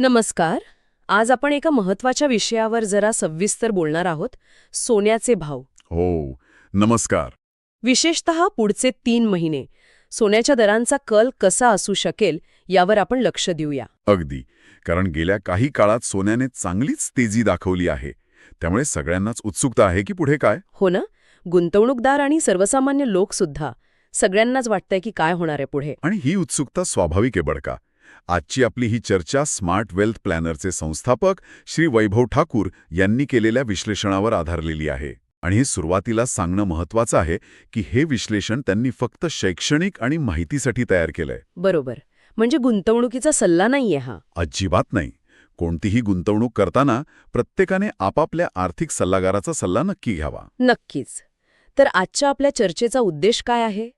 नमस्कार. आज आपण एका महत्वाच्या विषयावर जरा सविस्तर बोलणार आहोत, सोन्याचे भाव. हो, नमस्कार. विशेषतः पुढचे 3 महिने सोन्याच्या दरांचा कल कसा असू शकेल यावर आपण लक्ष देऊया. अगदी. कारण गेल्या काही काळात सोन्याने चांगलीच तेजी दाखवली आहे. त्यामुळे सगळ्यांनाच उत्सुकता आहे की पुढे काय. हो ना? गुंतवणूकदार आणि सर्वसामान्य लोक सुद्धा सगळ्यांनाच वाटतंय की काय होणार आहे पुढे. आणि ही उत्सुकता स्वाभाविक आहे बरं का. आजची आपली ही चर्चा स्मार्ट वेल्थ प्लॅनरचे संस्थापक श्री वैभव ठाकूर यांनी केलेल्या विश्लेषणावर आधारलेली आहे. आणि हे सुरुवातीला सांगणं महत्वाचं आहे की हे विश्लेषण त्यांनी फक्त शैक्षणिक आणि माहितीसाठी तयार केलंय. बरोबर. म्हणजे गुंतवणुकीचा सल्ला नाहीये हा. अजिबात नाही. कोणतीही गुंतवणूक करताना प्रत्येकाने आपापल्या आर्थिक सल्लागाराचा सल्ला नक्की घ्यावा. नक्कीच. तर आजच्या आपल्या चर्चेचा उद्देश काय आहे?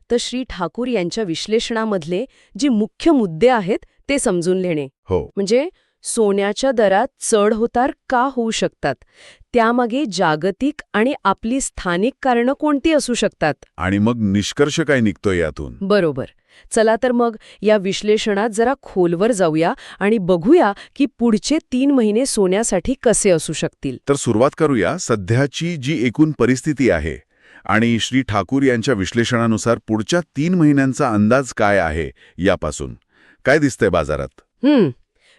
तर श्री ठाकूर यांच्या विश्लेषणामधले जे मुख्य मुद्दे आहेत ते समजून घेणे. हो. म्हणजे सोन्याच्या दरात चढ-उतार का होऊ शकतात, त्यामागे जागतिक आणि आपली स्थानिक कारणं कोणती असू शकतात. आणि मग निष्कर्ष काय निघतोय यातून. बरोबर. चला तर मग या विश्लेषणात जरा खोलवर जाऊया आणि बघूया की पुढचे 3 महिने सोन्यासाठी कसे असू शकतील. तर सुरुवात करूया सध्याची जी एकूण परिस्थिती आहे आणि श्री ठाकूर यांच्या विश्लेषणानुसार पुढच्या 3 महिन्यांचा अंदाज काय आहे यापासून. काय दिसतंय बाजारात.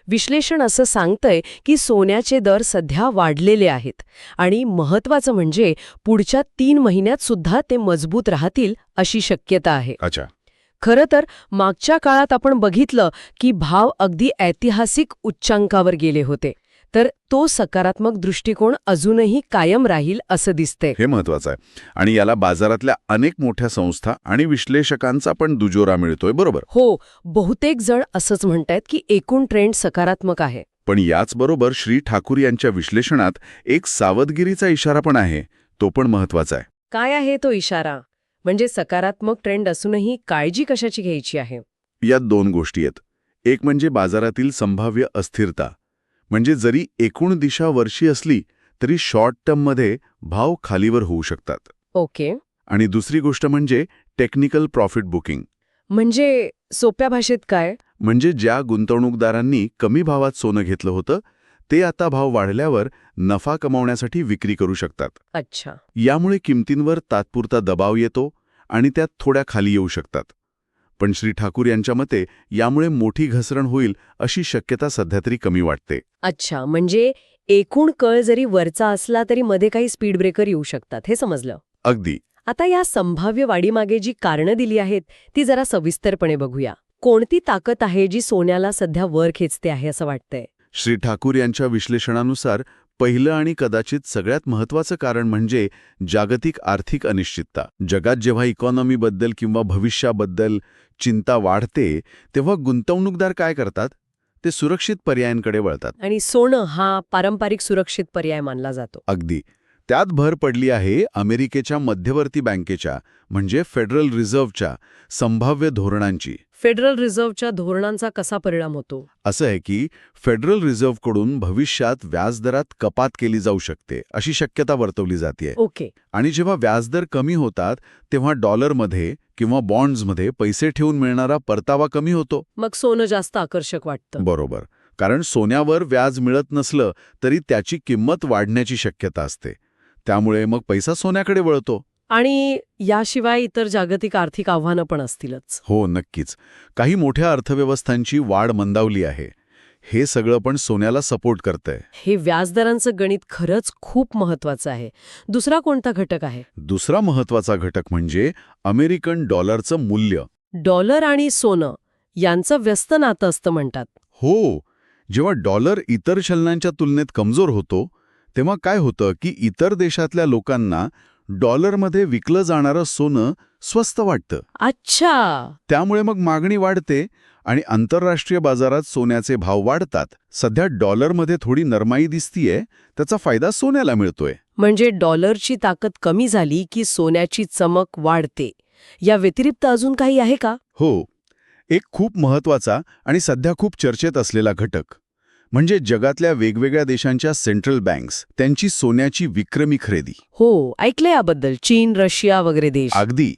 विश्लेषण असं सांगतंय की सोन्याचे दर सध्या वाढलेले आहेत आणि महत्वाचं म्हणजे पुढच्या 3 महिन्यात सुद्धा ते मजबूत राहतील अशी शक्यता आहे. अच्छा. खरं तर मागच्या काळात आपण बघितलं की भाव अगदी ऐतिहासिक उच्चांकावर गेले होते. तर तो सकारात्मक दृष्टिकोन अजूनही कायम राहील असं दिसतंय. हे महत्वाचं आहे. आणि याला बाजारातल्या अनेक मोठ्या संस्था आणि विश्लेषकांचा पण दुजोरा मिळतोय. बरोबर. हो, बहुतेक जण असंच म्हणतायत की एकूण ट्रेंड सकारात्मक आहे. पण याचबरोबर श्री ठाकूर यांच्या विश्लेषणात एक सावधगिरीचा इशारा पण आहे. तो पण महत्वाचा आहे. काय आहे तो इशारा? म्हणजे सकारात्मक ट्रेंड असूनही काळजी कशाची घ्यायची आहे? यात 2 गोष्टी आहेत. एक म्हणजे बाजारातील संभाव्य अस्थिरता. म्हणजे जरी एकूण दिशा वर्षी असली तरी शॉर्ट टर्ममध्ये भाव खालीवर होऊ शकतात. ओके. आणि दुसरी गोष्ट म्हणजे टेक्निकल प्रॉफिट बुकिंग. म्हणजे सोप्या भाषेत काय? म्हणजे ज्या गुंतवणूकदारांनी कमी भावात सोनं घेतलं होतं ते आता भाव वाढल्यावर नफा कमावण्यासाठी विक्री करू शकतात. अच्छा. यामुळे किमतींवर तात्पुरता दबाव येतो आणि त्यात थोड्या खाली येऊ शकतात. पण श्री ठाकूर यांच्या मते यामुळे मोठी घसरण होईल अशी शक्यता सध्या तरी कमी वाटते. अच्छा. म्हणजे एकूण कळ जरी वरचा असला तरी मध्ये काही स्पीड ब्रेकर येऊ शकतात, हे समजलं. अगदी. आता या संभाव्य वाढीमागे जी कारणं दिली आहेत ती जरा सविस्तरपणे बघूया. कोणती ताकद आहे जी सोन्याला सध्या वर खेचते आहे असं वाटतंय? श्री ठाकूर यांच्या विश्लेषणानुसार पहिलं आणि कदाचित सगळ्यात महत्त्वाचं कारण म्हणजे जागतिक आर्थिक अनिश्चितता. जगात जेव्हा इकॉनॉमीबद्दल किंवा भविष्याबद्दल चिंता वाढते तेव्हा गुंतवणूकदार काय करतात? ते सुरक्षित पर्यायांकडे वळतात. आणि सोनं हा पारंपरिक सुरक्षित पर्याय मानला जातो. अगदी. त्यात भर पडली आहे अमेरिकेच्या मध्यवर्ती बँकेच्या म्हणजे फेडरल रिझर्व्हच्या संभाव्य धोरणांची. फेडरल रिझर्व्हच्या धोरणांचा कसा परिणाम होतो? असं आहे की फेडरल रिझर्व्हकडून भविष्यात व्याजदरात कपात केली जाऊ शकते अशी शक्यता वर्तवली जाते. ओके. आणि जेव्हा व्याजदर कमी होतात तेव्हा डॉलरमध्ये किंवा बॉन्ड्समध्ये पैसे ठेवून मिळणारा परतावा कमी होतो. मग सोनं जास्त आकर्षक वाटतं. बरोबर. कारण सोन्यावर व्याज मिळत नसलं तरी त्याची किंमत वाढण्याची शक्यता असते. त्यामुळे मग पैसा सोन्याकडे वळतो. आणि याशिवाय इतर जागतिक आर्थिक आव्हानं पण असतीलच. हो, नक्कीच. काही मोठ्या अर्थव्यवस्थांची वाढ मंदावली आहे. हे सगळं पण सोन्याला सपोर्ट करतंय. हे व्याजदरांचं गणित खरंच खूप महत्वाचं आहे. दुसरा कोणता घटक आहे? दुसरा महत्वाचा घटक म्हणजे अमेरिकन डॉलरचं मूल्य. डॉलर आणि सोनं यांचं व्यस्त नातं असतं म्हणतात. हो. जेव्हा डॉलर इतर चलनांच्या तुलनेत कमजोर होतो तेव्हा काय होतं की इतर देशातल्या लोकांना डॉलरमध्ये विकलं जाणारं सोनं स्वस्त वाटतं. अच्छा. त्यामुळे मग मागणी वाढते आणि आंतरराष्ट्रीय बाजारात सोन्याचे भाव वाढतात. सध्या डॉलरमध्ये थोडी नरमाई दिसतीये, त्याचा फायदा सोन्याला मिळतोय. म्हणजे डॉलरची ताकद कमी झाली की सोन्याची चमक वाढते. या व्यतिरिक्त अजून काही आहे का? हो. एक खूप महत्वाचा आणि सध्या खूप चर्चेत असलेला घटक म्हणजे जगातल्या वेगवेगळ्या देशांच्या सेंट्रल बँक्स त्यांची सोन्याची विक्रमी खरेदी. हो, ऐकलंय याबद्दल. चीन, रशिया वगैरे देश. अगदी.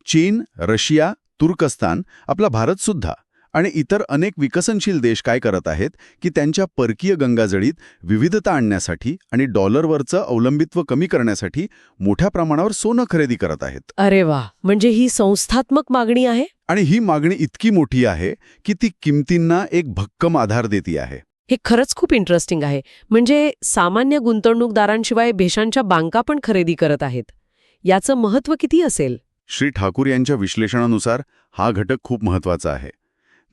चीन, रशिया, तुर्कस्तान, आपला भारत सुद्धा आणि इतर अनेक विकसनशील देश काय करत आहेत की त्यांच्या परकीय गंगाजळीत विविधता आणण्यासाठी आणि डॉलरवरचं अवलंबित्व कमी करण्यासाठी मोठ्या प्रमाणावर सोनं खरेदी करत आहेत. अरे वा, म्हणजे ही संस्थात्मक मागणी आहे. आणि ही मागणी इतकी मोठी आहे की ती किमतींना एक भक्कम आधार देते आहे. हे खरंच खूप इंटरेस्टिंग आहे. म्हणजे सामान्य गुंतवणूकदारांशिवाय देशांच्या बँका पण खरेदी करत आहेत. याचं महत्त्व किती असेल? श्री ठाकूर यांच्या विश्लेषणानुसार हा घटक खूप महत्त्वाचा आहे.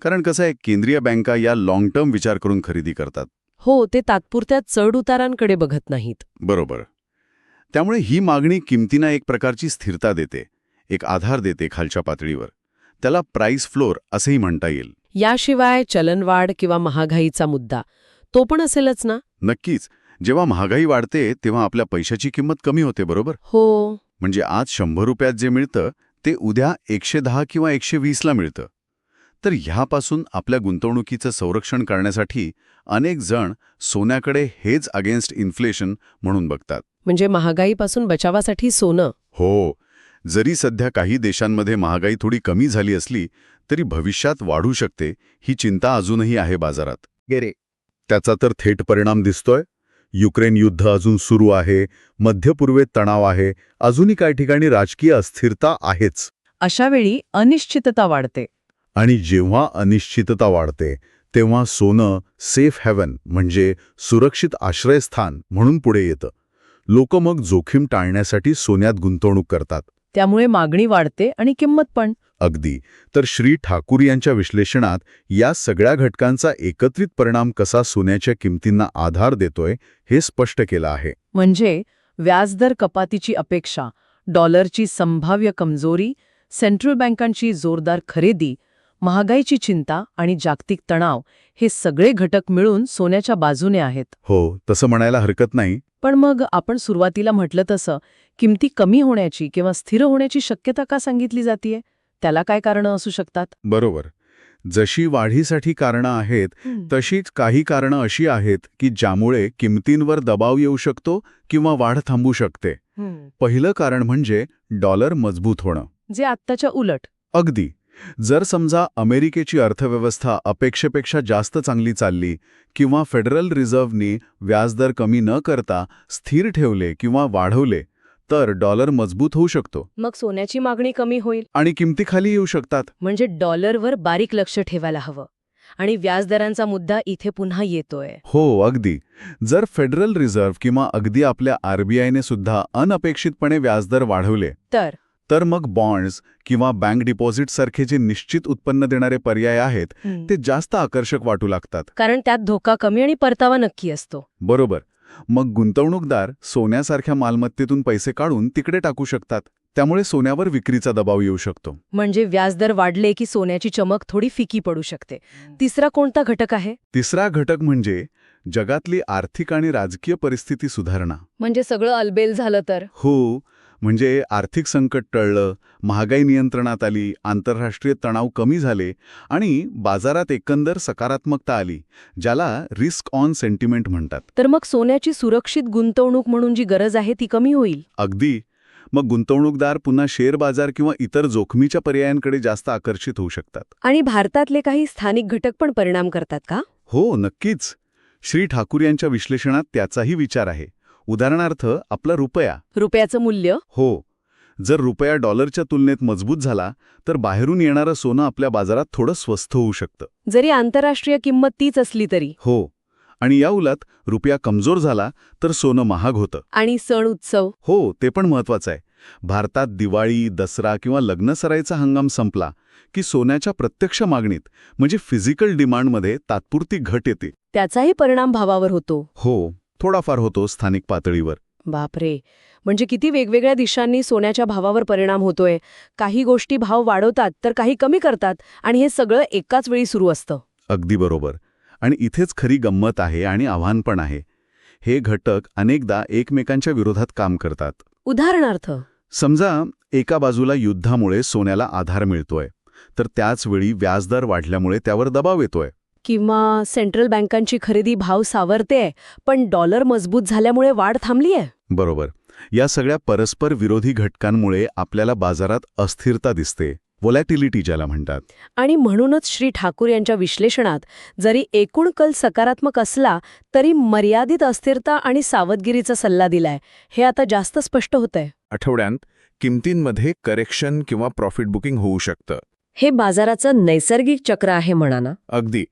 कारण कसं आहे, केंद्रीय बँका या लाँग टर्म विचार करून खरेदी करतात. हो, ते तात्पुरत्या चढ-उतारांकडे बघत नाहीत. बरोबर. त्यामुळे ही मागणी किमतींना एक प्रकारची स्थिरता देते, एक आधार देते खालच्या पातळीवर. त्याला प्राइस फ्लोर असेही म्हणता येईल. याशिवाय चलनवाढ किंवा महागाईचा मुद्दा तो पण असेलच ना? नक्कीच. जेव्हा महागाई वाढते तेव्हा आपल्या पैशाची किंमत कमी होते, बरोबर? हो. म्हणजे आज 100 रुपयात जे मिळतं ते उद्या 110 किंवा 120ला मिळतं. तर ह्यापासून आपल्या गुंतवणुकीचं संरक्षण करण्यासाठी अनेक जण सोन्याकडे हेज अगेन्स्ट इन्फ्लेशन म्हणून बघतात. म्हणजे महागाईपासून बचावासाठी सोनं. हो. जरी सध्या काही देशांमध्ये महागाई थोडी कमी झाली असली तरी भविष्यात वाढू शकते ही चिंता अजूनही आहे बाजारात. गेरे त्याचा तर थेट परिणाम दिसतोय. युक्रेन युद्ध अजून सुरू आहे, मध्य पूर्वेत तणाव आहे, अजूनही काही ठिकाणी राजकीय अस्थिरता आहेच. अशा वेळी अनिश्चितता वाढते. आणि जेव्हा अनिश्चितता वाढते तेव्हा सोनं सेफ हेवन म्हणजे सुरक्षित आश्रयस्थान म्हणून पुढे येतं. लोक मग जोखीम टाळण्यासाठी सोन्यात गुंतवणूक करतात. त्यामुळे मागणी वाढते आणि किंमत पण. अगदी. तर श्री ठाकूर यांच्या विश्लेषणात या सगळ्या घटकांचा एकत्रित परिणाम कसा सोन्याच्या किमतींना आधार देतोय हे स्पष्ट केलं आहे. म्हणजे व्याजदर कपातीची अपेक्षा, डॉलरची संभाव्य कमजोरी, सेंट्रल बँकांची जोरदार खरेदी, महागाईची चिंता आणि जागतिक तणाव हे सगळे घटक मिळून सोन्याच्या बाजूने आहेत. हो, तसं म्हणायला हरकत नाही. पण मग आपण सुरुवातीला म्हटलं तसं किमती कमी होण्याची किंवा स्थिर होण्याची शक्यता का सांगितली जातीये? त्याला काय कारणं असू शकतात? बरोबर. जशी वाढीसाठी कारणं आहेत तशीच काही कारणं अशी आहेत की ज्यामुळे किमतींवर दबाव येऊ शकतो किंवा वाढ थांबू शकते. पहिलं कारण म्हणजे डॉलर मजबूत होणं. जे आत्ताच्या उलट. अगदी. जर समजा अमेरिकेची अर्थव्यवस्था अपेक्षेपेक्षा जास्त चांगली चालली किंवा फेडरल रिझर्व्हनी व्याजदर कमी न करता स्थिर ठेवले किंवा वाढवले तर डॉलर मजबूत होऊ शकतो. मग सोन्याची मागणी कमी होईल आणि किमती खाली येऊ शकतात. म्हणजे डॉलरवर बारीक लक्ष ठेवायला हवं. आणि व्याजदरांचा मुद्दा इथे पुन्हा येतोय. हो, अगदी. जर फेडरल रिझर्व्ह किंवा अगदी आपल्या आरबीआयने सुद्धा अनपेक्षितपणे व्याजदर वाढवले तर मग बॉन्ड्स किंवा बँक डिपॉझिटसारखे जे निश्चित उत्पन्न देणारे पर्याय आहेत ते जास्त आकर्षक वाटू लागतात. कारण त्यात धोका कमी आणि परतावा नक्की असतो. बरोबर. मग गुंतवणूकदार सोन्यासारख्या मालमत्तेतून पैसे काढून तिकडे टाकू शकतात. त्यामुळे सोन्यावर विक्रीचा दबाव येऊ शकतो. म्हणजे व्याजदर वाढले की सोन्याची चमक थोडी फिकी पडू शकते. तिसरा कोणता घटक आहे? तिसरा घटक म्हणजे जगातली आर्थिक आणि राजकीय परिस्थिती सुधारणा. म्हणजे सगळं अलबेल झालं तर? हो. म्हणजे आर्थिक संकट टळलं, महागाई नियंत्रणात आली, आंतरराष्ट्रीय तणाव कमी झाले आणि बाजारात एकंदर सकारात्मकता आली, ज्याला रिस्क ऑन सेंटिमेंट म्हणतात. तर मग सोन्याची सुरक्षित गुंतवणूक म्हणून जी गरज आहे ती कमी होईल. अगदी. मग गुंतवणूकदार पुन्हा शेअर बाजार किंवा इतर जोखमीच्या पर्यायांकडे जास्त आकर्षित होऊ शकतात. आणि भारतातले काही स्थानिक घटक पण परिणाम करतात का? हो, नक्कीच. श्री ठाकूर यांच्या विश्लेषणात त्याचाही विचार आहे. उदाहरणार्थ आपला रुपया. रुपयाचं मूल्य? हो. जर रुपया डॉलरच्या तुलनेत मजबूत झाला तर बाहेरून येणारं सोनं आपल्या बाजारात थोडं स्वस्त होऊ शकतं. जरी आंतरराष्ट्रीय किंमत तीच असली तरी. हो. आणि या उलट रुपया कमजोर झाला तर सोनं महाग होतं. आणि सण उत्सव? हो, ते पण महत्वाचं आहे. भारतात दिवाळी, दसरा किंवा लग्नसराईचा हंगाम संपला की सोन्याच्या प्रत्यक्ष मागणीत म्हणजे फिजिकल डिमांडमध्ये तात्पुरती घट येते. त्याचाही परिणाम भावावर होतो? हो, थोडाफार होतो स्थानिक पातळीवर. बापरे. म्हणजे किती वेगवेगळ्या दिशांनी सोन्याच्या भावावर परिणाम होतोय. काही गोष्टी भाव वाढवतात तर काही कमी करतात आणि हे सगळं एकाच वेळी सुरू असतं. अगदी बरोबर. आणि इथेच खरी गंमत आहे आणि आव्हान पण आहे. हे घटक अनेकदा एकमेकांच्या विरोधात काम करतात. उदाहरणार्थ? समजा एका बाजूला युद्धामुळे सोन्याला आधार मिळतोय तर त्याच वेळी व्याजदर वाढल्यामुळे त्यावर दबाव येतोय. किंवा सेंट्रल बँकांची खरेदी भाव सावरतेय पण डॉलर मजबूत झाल्यामुळे वाढ थांबलीये. बरोबर. या सगळ्या परस्पर विरोधी घटकांमुळे आपल्याला बाजारात अस्थिरता दिसते. व्होलॅटिलिटी ज्याला म्हणतात. आणि म्हणूनच श्री ठाकूर यांच्या विश्लेषणात जरी एकूण कल सकारात्मक असला तरी मर्यादित अस्थिरता आणि सावधगिरीचा सल्ला दिलाय हे आता जास्त स्पष्ट होतंय. आठवड्यांत किमतींमध्ये करेक्शन किंवा प्रॉफिट बुकिंग होऊ शकतं. हे बाजाराचं नैसर्गिक चक्र आहे म्हणा ना. अगदी.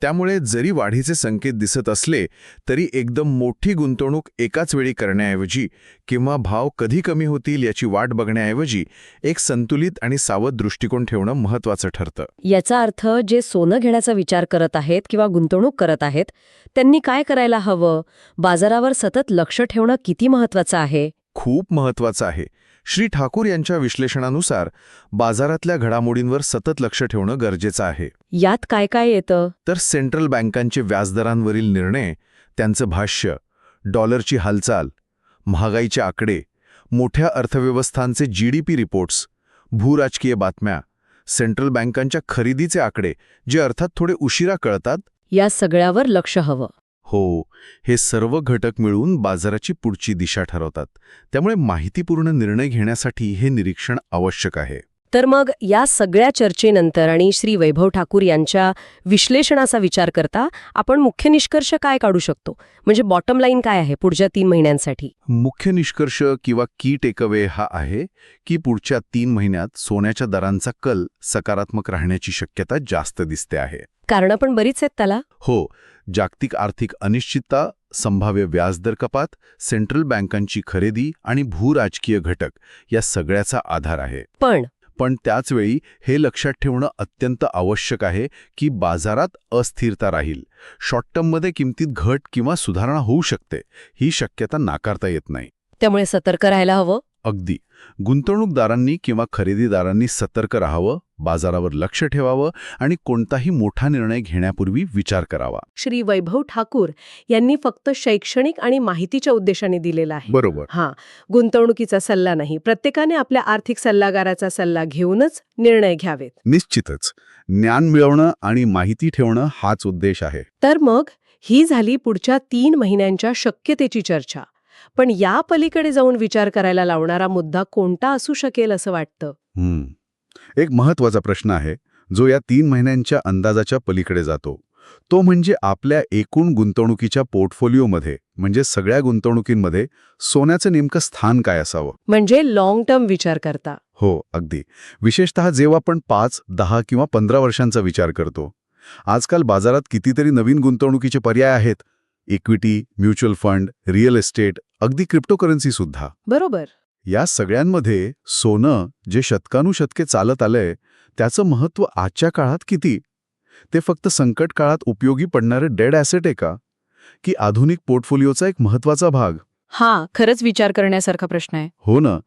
त्यामुळे जरी वाढीचे संकेत दिसत असले तरी एकदम मोठी गुंतवणूक एकाच वेळी करण्याऐवजी किंवा भाव कधी कमी होतील याची वाट बघण्याऐवजी एक संतुलित आणि सावध दृष्टिकोन ठेवणं महत्त्वाचं ठरतं. याचा अर्थ जे सोनं घेण्याचा विचार करत आहेत किंवा गुंतवणूक करत आहेत त्यांनी काय करायला हवं? बाजारावर सतत लक्ष ठेवणं किती महत्त्वाचं आहे? खूप महत्त्वाचं आहे. श्री ठाकूर यांच्या विश्लेषणानुसार बाजारातल्या घडामोडींवर सतत लक्ष ठेवणं गरजेचं आहे. यात काय काय येतं? तर सेंट्रल बँकांचे व्याजदरांवरील निर्णय, त्यांचं भाष्य, डॉलरची हालचाल, महागाईचे आकडे, मोठ्या अर्थव्यवस्थांचे GDP रिपोर्ट्स, भूराजकीय बातम्या, सेंट्रल बँकांच्या खरेदीचे आकडे जे अर्थात थोडे उशिरा कळतात. या सगळ्यावर लक्ष हवं. हो, हे सर्व घटक मिळून बाजाराची पुढची दिशा ठरवतात. त्यामुळे माहितीपूर्ण निर्णय घेण्यासाठी हे निरीक्षण आवश्यक आहे. तर मग या सगळ्या चर्चेनंतर आणि श्री वैभव ठाकूर यांच्या विश्लेषणाचा विचार करता आपण मुख्य निष्कर्ष काय काढू शकतो? म्हणजे बॉटम लाईन काय आहे पुढच्या 3 महिन्यांसाठी? मुख्य निष्कर्ष किंवा की टेकअवे हा आहे की पुढच्या 3 महिन्यात सोन्याच्या दरांचा कल सकारात्मक राहण्याची शक्यता जास्त दिसते आहे. कारणं पण बरीच आहेत त्याला. हो, जागतिक आर्थिक अनिश्चितता, संभाव्य व्याजदर कपात, सेंट्रल बँकांची खरेदी आणि भूराजकीय घटक या सगळ्याचा आधार आहे. पण त्याचवेळी हे लक्षात ठेवणं अत्यंत आवश्यक आहे की बाजारात अस्थिरता राहील. शॉर्ट टर्ममध्ये किमतीत घट किंवा सुधारणा होऊ शकते. ही शक्यता नाकारता येत नाही. त्यामुळे सतर्क राहायला हवं. अगदी. गुंतवणूकदारांनी किंवा खरेदीदारांनी सतर्क राहावं, बाजारावर लक्ष ठेवावं आणि कोणताही मोठा निर्णय घेण्यापूर्वी विचार करावा. श्री वैभव ठाकूर यांनी फक्त शैक्षणिक आणि माहितीच्या उद्देशाने दिलेला आहे. बरोबर. गुंतवणुकीचा सल्ला नाही. प्रत्येकाने आपल्या आर्थिक सल्लागाराचा सल्ला घेऊनच निर्णय घ्यावेत. निश्चितच. ज्ञान मिळवणं आणि माहिती ठेवणं हाच उद्देश आहे. तर मग ही झाली पुढच्या 3 महिन्यांच्या शक्यतेची चर्चा. पण या पलीकडे जाऊन विचार करायला लावणारा मुद्दा कोणता असू शकेल असं वाटतं? एक महत्त्वाचा प्रश्न आहे जो या 3 महिन्यांच्या अंदाजाच्या पलीकडे जातो. तो म्हणजे आपल्या एकूण गुंतवणुकीच्या पोर्टफोलिओमध्ये, म्हणजे सगळ्या गुंतवणुकींमध्ये सोन्याचं नेमकं स्थान काय असावं. म्हणजे लॉंग टर्म विचार करता. हो, अगदी. विशेषतः जेव्हा आपण 5, 10 किंवा 15 वर्षांचा विचार करतो. आजकाल बाजारात कितीतरी नवीन गुंतवणुकीचे पर्याय आहेत. Equity, mutual fund, real estate, अगदी क्रिप्टोकरन्सी सुद्धा. बरोबर. या सगळ्यांमध्ये सोनं जे शतकानुशतके चालत आलंय त्याचं महत्त्व आजच्या काळात किती? ते फक्त संकट काळात उपयोगी पडणारे डेड ॲसेट आहे का? की आधुनिक पोर्टफोलिओचा एक महत्त्वाचा भाग? खरंच विचार करण्यासारखा प्रश्न आहे. हो ना.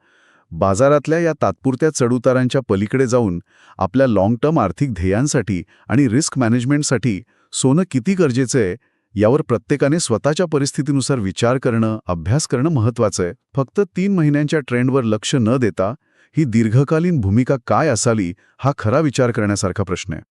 बाजारातल्या या तात्पुरत्या चढउतारांच्या पलीकडे जाऊन आपल्या लाँग टर्म आर्थिक ध्येयांसाठी आणि रिस्क मॅनेजमेंटसाठी सोनं किती गरजेचं आहे यावर प्रत्येकाने स्वतःच्या परिस्थितीनुसार विचार करणं, अभ्यास करणं महत्त्वाचं आहे. फक्त 3 महिन्यांच्या ट्रेंडवर लक्ष न देता ही दीर्घकालीन भूमिका काय असावी हा खरा विचार करण्यासारखा प्रश्न आहे.